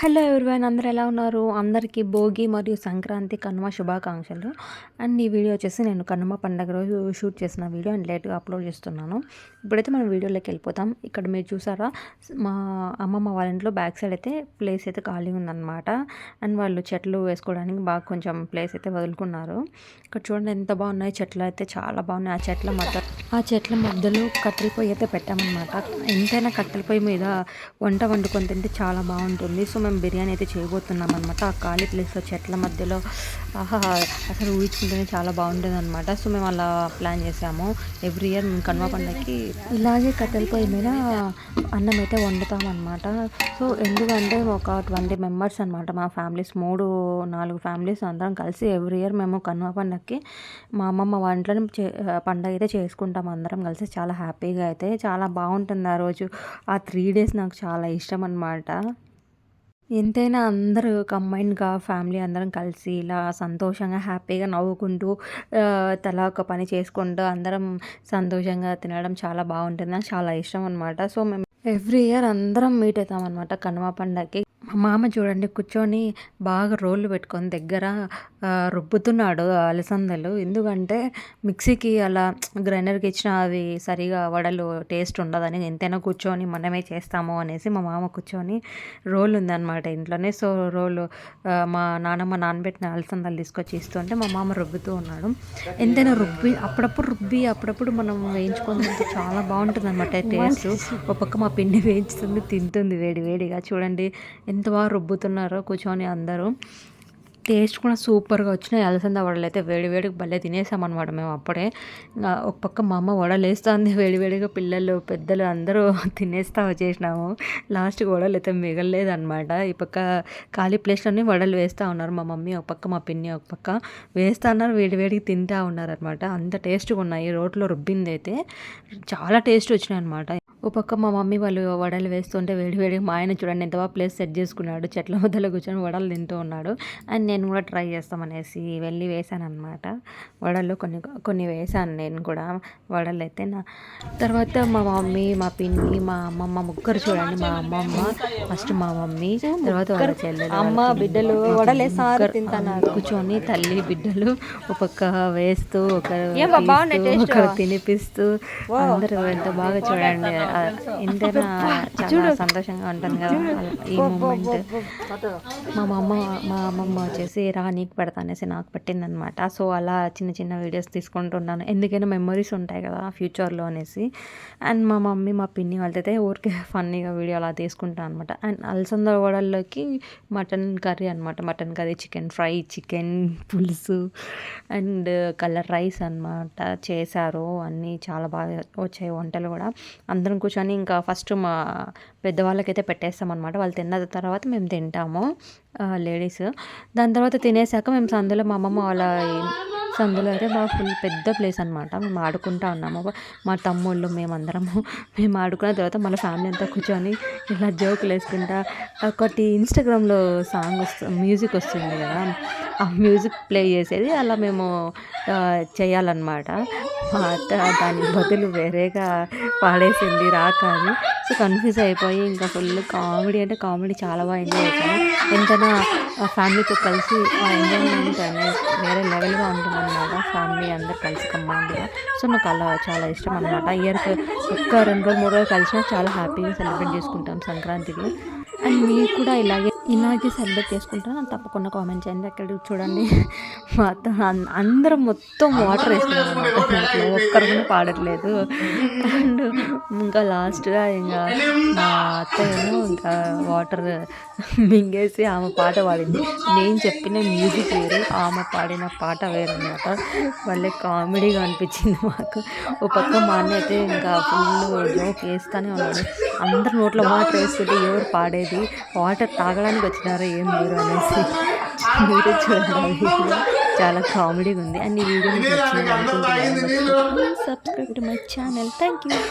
Hello ఎవరివైనా అందరూ ఎలా ఉన్నారు? అందరికీ భోగి మరియు సంక్రాంతి, కనుమ శుభాకాంక్షలు. అండ్ ఈ వీడియో వచ్చేసి నేను కనుమ పండగ రోజు షూట్ చేసిన వీడియో అండ్ లేట్‌గా అప్లోడ్ చేస్తున్నాను. ఇప్పుడైతే మనం వీడియోలోకి వెళ్ళిపోతాం. ఇక్కడ మీరు చూసారా, మా అమ్మమ్మ వాళ్ళ ఇంట్లో బ్యాక్ సైడ్ అయితే ప్లేస్ అయితే ఖాళీగా ఉందన్నమాట. అండ్ వాళ్ళు చెట్లు వేసుకోవడానికి బాగా కొంచెం ప్లేస్ అయితే వదులుకున్నారు. ఇక్కడ చూడండి ఎంత బాగున్నాయి, చెట్లు అయితే చాలా బాగున్నాయి. ఆ చెట్ల మధ్యలో కట్టెల పొయ్యి అయితే పెట్టామన్నమాట. ఎంతైనా కట్టెల పొయ్యి మీద వంట వండుకొని తింటే చాలా బాగుంటుంది. సో మేము బిర్యానీ అయితే చేయబోతున్నాం అనమాట. ఆ ఖాళీ ప్లేస్లో చెట్ల మధ్యలో ఆహా, అసలు ఊహించుకుంటేనే చాలా బాగుంటుంది అనమాట. సో మేము అలా ప్లాన్ చేసాము. ఎవ్రీ ఇయర్ మేము కనుమ పండగకి ఇలాగే కట్టెల పొయ్యి మీద అన్నం అయితే వండుతాం అనమాట. సో ఎందుకంటే ఒక 20 మెంబర్స్ అనమాట మా ఫ్యామిలీస్, 3-4 ఫ్యామిలీస్ అందరం కలిసి ఎవ్రీ ఇయర్ మేము కనుమ పండగకి మా అమ్మమ్మ వంటలను పండగ అయితే చేసుకుంటాం అందరం కలిసి. చాలా హ్యాపీగా అయితే చాలా బాగుంటుంది ఆ రోజు. ఆ 3 డేస్ నాకు చాలా ఇష్టం అనమాట. ఎంతైనా అందరూ కంబైన్డ్‌గా ఫ్యామిలీ అందరం కలిసి ఇలా సంతోషంగా, హ్యాపీగా నవ్వుకుంటూ తలా ఒక పని చేసుకుంటూ అందరం సంతోషంగా తినడం చాలా బాగుంటుంది. నాకు చాలా ఇష్టం అనమాట. సో మేము ఎవ్రీ ఇయర్ అందరం మీట్ అవుతామన్నమాట కనుమ పండగకి. మా మామ చూడండి కూర్చొని బాగా రోళ్ళు పెట్టుకొని దగ్గర రుబ్బుతున్నాడు అలసందలు. ఎందుకంటే మిక్సీకి అలా గ్రైండర్‌కి ఇచ్చిన అవి సరిగా వడలు టేస్ట్ ఉండదని ఎంతైనా కూర్చొని మనమే చేస్తాము అనేసి మా మామ కూర్చొని రోల్ ఉందన్నమాట ఇంట్లోనే. సో రోలు మా నానమ్మ నానబెట్టిన అలసందలు తీసుకొచ్చి ఇస్తుంటే మా మామ రుబ్బుతూ ఉన్నాడు. ఎంతైనా అప్పుడప్పుడు మనం వేయించుకొని తింటే చాలా బాగుంటుందన్నమాట టేస్ట్. ఒక పక్క మా పిండి వేయించుతుంది, తింటుంది వేడి వేడిగా. చూడండి ఎంత బాగా రుబ్బుతున్నారో కూర్చొని అందరూ. టేస్ట్ కూడా సూపర్గా వచ్చినాయి. అలసంద వడలు అయితే వేడివేడిగా భలే తినేసామన్నమాట మేము అప్పుడే. ఒక పక్క మా అమ్మ వడలు వేస్తుంది వేడివేడిగా, పిల్లలు పెద్దలు అందరూ తినేస్తా వచ్చేసినాము. లాస్ట్కి వడలు అయితే మిగలలేదన్నమాట. ఈ పక్క ఖాళీ ప్లేస్లోనే వడలు వేస్తూ ఉన్నారు మా మమ్మీ ఒక పక్క, మా పిన్ని ఒక పక్క వేస్తూ ఉన్నారు, వేడివేడిగా తింటూ ఉన్నారనమాట. అంత టేస్ట్గా ఉన్నాయి. రోట్లో రుబ్బింది అయితే చాలా టేస్ట్ వచ్చినాయి అనమాట. ఓ పక్క మా మమ్మీ వాళ్ళు వడలు వేస్తుంటే వేడివేడిగా మా ఆయన చూడండి ఎంత బాగా ప్లేస్ సెట్ చేసుకున్నాడు, చెట్ల మధ్యలో కూర్చొని వడలు తింటూ ఉన్నాడు. అండ్ నేను కూడా ట్రై చేస్తామనేసి వెళ్ళి వేసాను అనమాట వడలు. కొన్ని వేసాను నేను కూడా వడలు అయితే. తర్వాత మా మమ్మీ, మా పిన్ని, మా అమ్మమ్మ ముగ్గురు చూడండి. మా అమ్మమ్మ ఫస్ట్, మా మమ్మీ, తర్వాత వాళ్ళ చెల్లెలు, అమ్మ బిడ్డలు వడలు కూర్చొని తల్లి బిడ్డలు ఒక పక్క వేస్తూ ఒకరు తినిపిస్తూ అందరూ ఎంత బాగా చూడండి. ఎంతైనా చాలా సంతోషంగా ఉంటుంది కదా ఈ మూమెంట్. మా అమ్మమ్మ వచ్చేసి నీకు పెడతా అనేసి నాకు పెట్టిందనమాట. సో అలా చిన్న చిన్న వీడియోస్ తీసుకుంటున్నాను, ఎందుకైనా మెమరీస్ ఉంటాయి కదా ఫ్యూచర్లో అనేసి. అండ్ మా మమ్మీ, మా పిన్ని వాళ్ళైతే ఊరికే ఫన్నీగా వీడియో అలా తీసుకుంటాను అనమాట. అండ్ అలసంద వడల్లోకి మటన్ కర్రీ అనమాట. Mutton curry, chicken fry, chicken పులుసు అండ్ కలర్ రైస్ అనమాట చేశారు. అన్నీ చాలా బాగా వచ్చాయి వంటలు కూడా. అందరం కూర్చొని ఇంకా ఫస్ట్ మా పెద్దవాళ్ళకైతే పెట్టేస్తామన్నమాట. వాళ్ళు తిన్న తర్వాత మేము తింటాము లేడీస్. దాని తర్వాత తినేసాక మేము సందులో, మా అమ్మమ్మ వాళ్ళ సందులో అయితే బాగా ఫుల్ పెద్ద ప్లేస్ అనమాట. మేము ఆడుకుంటా ఉన్నాము, మా తమ్ముళ్ళు మేమందరము. మేము ఆడుకున్న తర్వాత మళ్ళీ ఫ్యామిలీ అంతా కూర్చొని ఇలా జోకులు వేసుకుంటా ఒకటి ఇన్స్టాగ్రామ్లో మ్యూజిక్ వస్తుంది కదా, ఆ మ్యూజిక్ ప్లే చేసేది అలా మేము చేయాలన్నమాట. మా అత్త దానికి బదులు వేరేగా పాడేసింది రాక అని. సో కన్ఫ్యూజ్ అయిపోయి ఇంకా ఫుల్ కామెడీ అంటే కామెడీ చాలా బాగా ఎంజాయ్ చేశాను. ఎంతైనా ఫ్యామిలీతో కలిసి ఆ ఎంజాయ్మెంట్ అనేది వేరే లెవెల్గా ఉంటుందన్నమాట. ఫ్యామిలీ అందరు కలిసి కంబైన్డ్గా. సో నాకు అలా చాలా ఇష్టం అనమాట. ఇయర్కి ఒక్క 2 రోజులు 3 రోజులు కలిసినా చాలా హ్యాపీగా సెలబ్రేట్ చేసుకుంటాం సంక్రాంతికి. అండ్ మీరు కూడా ఇలాగే సెలబ్రేట్ చేసుకుంటాను తప్పకుండా కామెంట్ చేయండి. అక్కడ చూడండి మొత్తం అందరం మొత్తం వాటర్ వేసుకున్నాం అనమాట. ఒక్కరు కూడా పాడట్లేదు. అండ్ ఇంకా లాస్ట్గా ఇంకా మా అత్తయ్యను ఇంకా వాటర్ మింగేసి ఆమె పాట పాడింది. నేను చెప్పిన మ్యూజిక్ వేరు, ఆమె పాడిన పాట వేరు అనమాట. వాళ్ళే కామెడీగా అనిపించింది మాకు. ఒక పక్క మా అన్న అయితే ఇంకా ఫుల్ జోక్ వేస్తూనే ఉన్నాడు. అందరు నోట్లో వాటర్ వేస్తుంటే ఎవరు పాడేది, వాటర్ తాగడానికి వచ్చినారో ఏం మీరు అనేసి. మీరే చూడండి, చాలా కామెడీగా ఉంది. అండ్ ఈ వీడియో మీకు నచ్చిందని అనుకుంటున్నాను. Subscribe to my channel. Thank you.